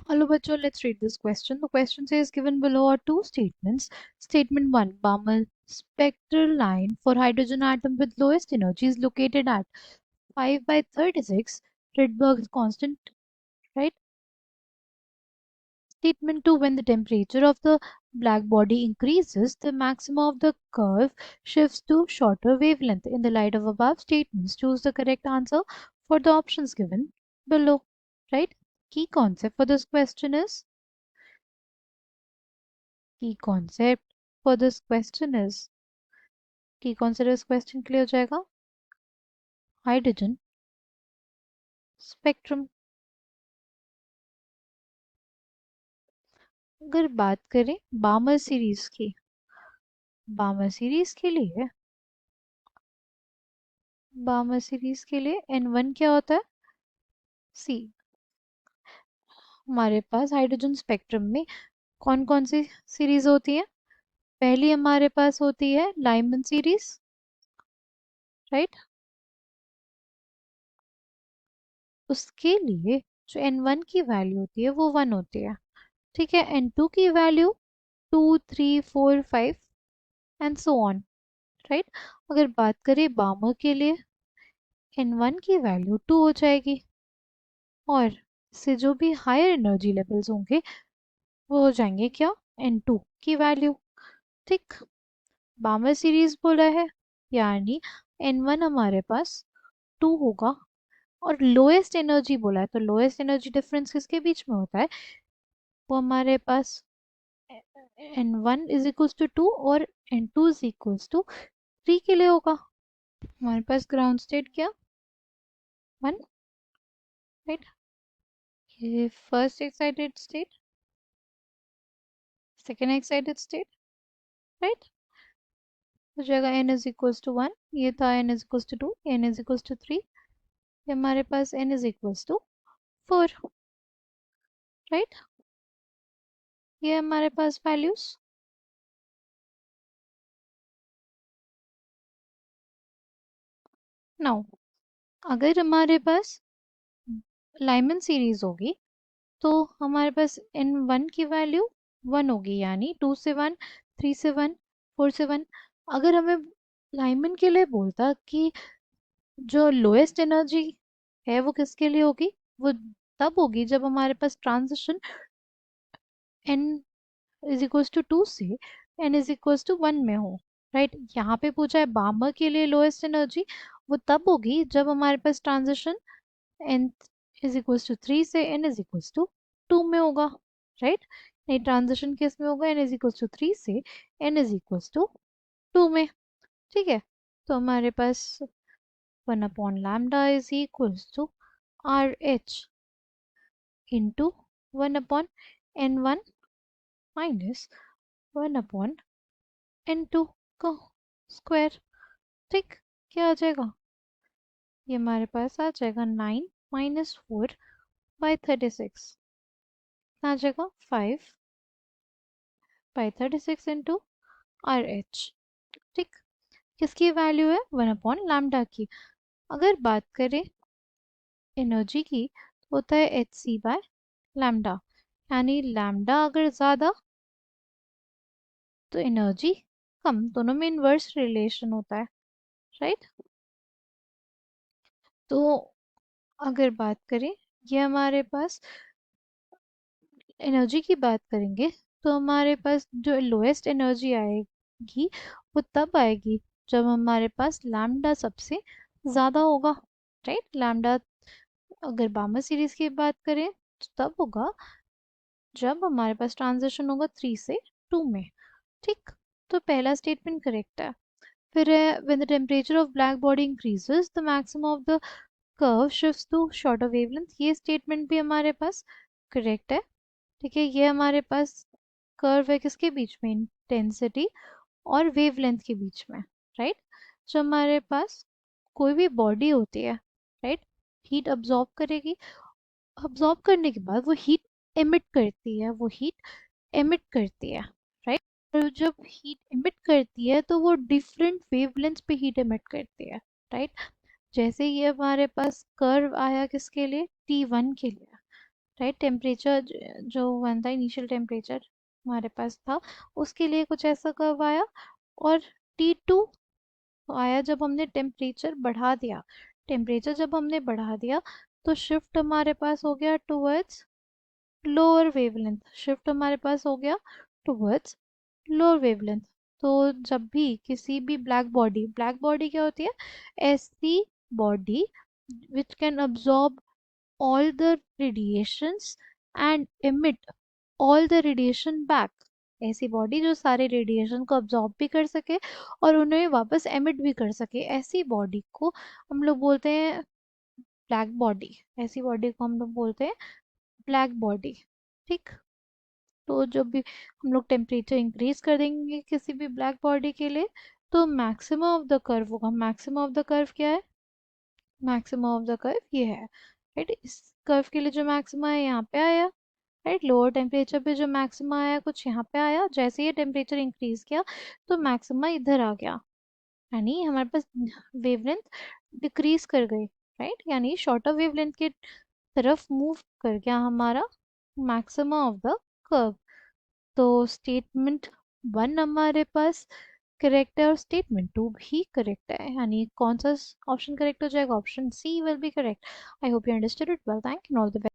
Hello, bachcho. Let's read this question. The question says, given below are two statements. Statement 1, Balmer spectral line for hydrogen atom with lowest energy is located at 5 by 36 Rydberg's constant, right? Statement 2, when the temperature of the black body increases, the maximum of the curve shifts to shorter wavelength. In the light of above statements, choose the correct answer for the options given below, right? Key concept for this question is key concept for this question is की कौन सा question के लिए हो जाएगा hydrogen spectrum अगर बात करें बामर सीरीज के लिए N1 क्या होता है सी हमारे पास हाइड्रोजन स्पेक्ट्रम में कौन कौन सी सीरीज होती है पहली हमारे पास होती है लाइमन सीरीज राइट उसके लिए जो N1 की वैल्यू होती है वो 1 होती है ठीक है N2 की value 2 3 4 5 and so on right अगर बात करें बामर के लिए N1 की वैल्यू 2 हो जाएगी और इससे जो भी हायर एनर्जी लेवल्स होंगे वो हो जाएंगे क्या N2 की वैल्यू ठीक बामर सीरीज बोला है यानी N1 हमारे पास 2 होगा और लोएस्ट एनर्जी बोला है तो लोएस्ट एनर्जी डिफरेंस किसके बीच में होता है वो हमारे पास N1 इज इक्वल्स टू 2 और N2 इज इक्वल्स टू 3 के लिए होगा हमारे पास ग्राउंड स्टेट क्या 1 राइट ये first excited state second excited state right हो जाएगा n इज इक्वल्स टू 1 ये था n is equals to 2 n is equals to 3 ये हमारे पास n is equals to 4 right ये हमारे पास वैल्यूज नाउ अगर हमारे पास लाइमन सीरीज होगी तो हमारे पास n1 की वैल्यू 1 होगी यानी 2 से 1 3 से 1 4 से 1 अगर हमें लाइमन के लिए बोलता कि जो लोएस्ट एनर्जी है वो किसके लिए होगी वो तब होगी जब हमारे पास transition n is equals to 2 से n इज इक्वल्स टू 1 में हो राइट यहाँ पे पूछा है बामर के लिए लोएस्ट एनर्जी वो तब होगी जब हमारे पास transition n is equals to 3 से n इज इक्वल्स टू 2 में होगा राइट नहीं ट्रांजिशन किस में होगा n इज इक्वल्स टू 3 से n इज इक्वल्स टू 2 में ठीक है तो हमारे पास 1 upon lambda is equals to R H into 1 upon n1 minus 1 upon n2 का स्क्वायर ठीक क्या आ जाएगा ये हमारे पास आ जाएगा 9 माइनस 4 बाई 36 आ जाएगा 5 बाई 36 इंटू आर एच ठीक किसकी वैल्यू है 1 अपॉन लैम्डा की अगर बात करें एनर्जी की तो होता है एच सी बाय लैम्डा यानी लैम्डा अगर ज़्यादा तो एनर्जी कम दोनों में इन्वर्स रिलेशन होता है राइट तो अगर बात करें ये हमारे पास एनर्जी की बात करेंगे तो हमारे पास जो लोएस्ट एनर्जी आएगी वो तब आएगी जब हमारे पास लैम्डा सबसे ज़्यादा होगा राइट लैम्डा अगर बामर सीरीज की बात करें तो तब होगा जब हमारे पास ट्रांजिशन होगा 3 से 2 में ठीक तो पहला स्टेटमेंट करेक्ट है फिर है when the temperature of black body increases the maximum of the curve shifts to shorter wavelength ये स्टेटमेंट भी हमारे पास करेक्ट है ठीक है ये हमारे पास कर्व है किसके बीच में इंटेंसिटी और वेवलेंथ के बीच में राइट जो हमारे पास कोई भी बॉडी होती है राइट हीट अब्जॉर्ब करेगी अब्जॉर्ब करने के बाद वो हीट एमिट करती है वो हीट एमिट करती है राइट और जब हीट एमिट करती है तो वो डिफरेंट वेवलेंथ पे हीट एमिट करती है राइट जैसे ये हमारे पास कर्व आया किसके लिए T1 के लिए राइट। टेम्परेचर जो वन था, इनिशियल टेम्परेचर हमारे पास था, उसके लिए कुछ ऐसा कर्व आया। और T2 आया जब हमने टेम्परेचर बढ़ा दिया। टेम्परेचर जब हमने बढ़ा दिया तो शिफ्ट हमारे पास हो गया टुवर्ड्स लोअर वेवलेंथ। शिफ्ट हमारे पास हो गया टुवर्ड्स लोअर वेवलेंथ। तो जब भी किसी भी ब्लैक बॉडी क्या होती है? ऐसी body which can absorb all the radiations and emit all the radiation back। ऐसी बॉडी जो सारे रेडिएशन को अब्जॉर्ब भी कर सके और उन्हें वापस एमिट भी कर सके, ऐसी बॉडी को हम लोग बोलते हैं ब्लैक बॉडी। ऐसी बॉडी को हम लोग बोलते हैं ब्लैक बॉडी। ठीक। तो जब भी हम लोग टेम्परेचर इंक्रीज कर देंगे किसी भी ब्लैक बॉडी के लिए, तो मैक्सिमम ऑफ द कर्व होगा। मैक्सिमम ऑफ द कर्व क्या है? मैक्सिमम ऑफ द कर्व ये है, राइट। इस कर्व के लिए जो मैक्सिमा है यहाँ पे आया, राइट। लोअर टेम्परेचर पे जो मैक्सिमा आया कुछ यहाँ पे आया, जैसे ये टेम्परेचर इंक्रीज किया तो मैक्सिमा इधर आ गया, यानी हमारे पास वेवलेंथ डिक्रीज कर गई, राइट। यानी शॉर्टर वेवलेंथ की तरफ मूव कर गया हमारा मैक्सिमा ऑफ द कर्व। तो स्टेटमेंट वन हमारे पास करेक्ट है और स्टेटमेंट टू भी करेक्ट है, यानी कौन सा ऑप्शन करेक्ट हो जाएगा? Option C will be correct. I hope you understood it well. Thank you, all the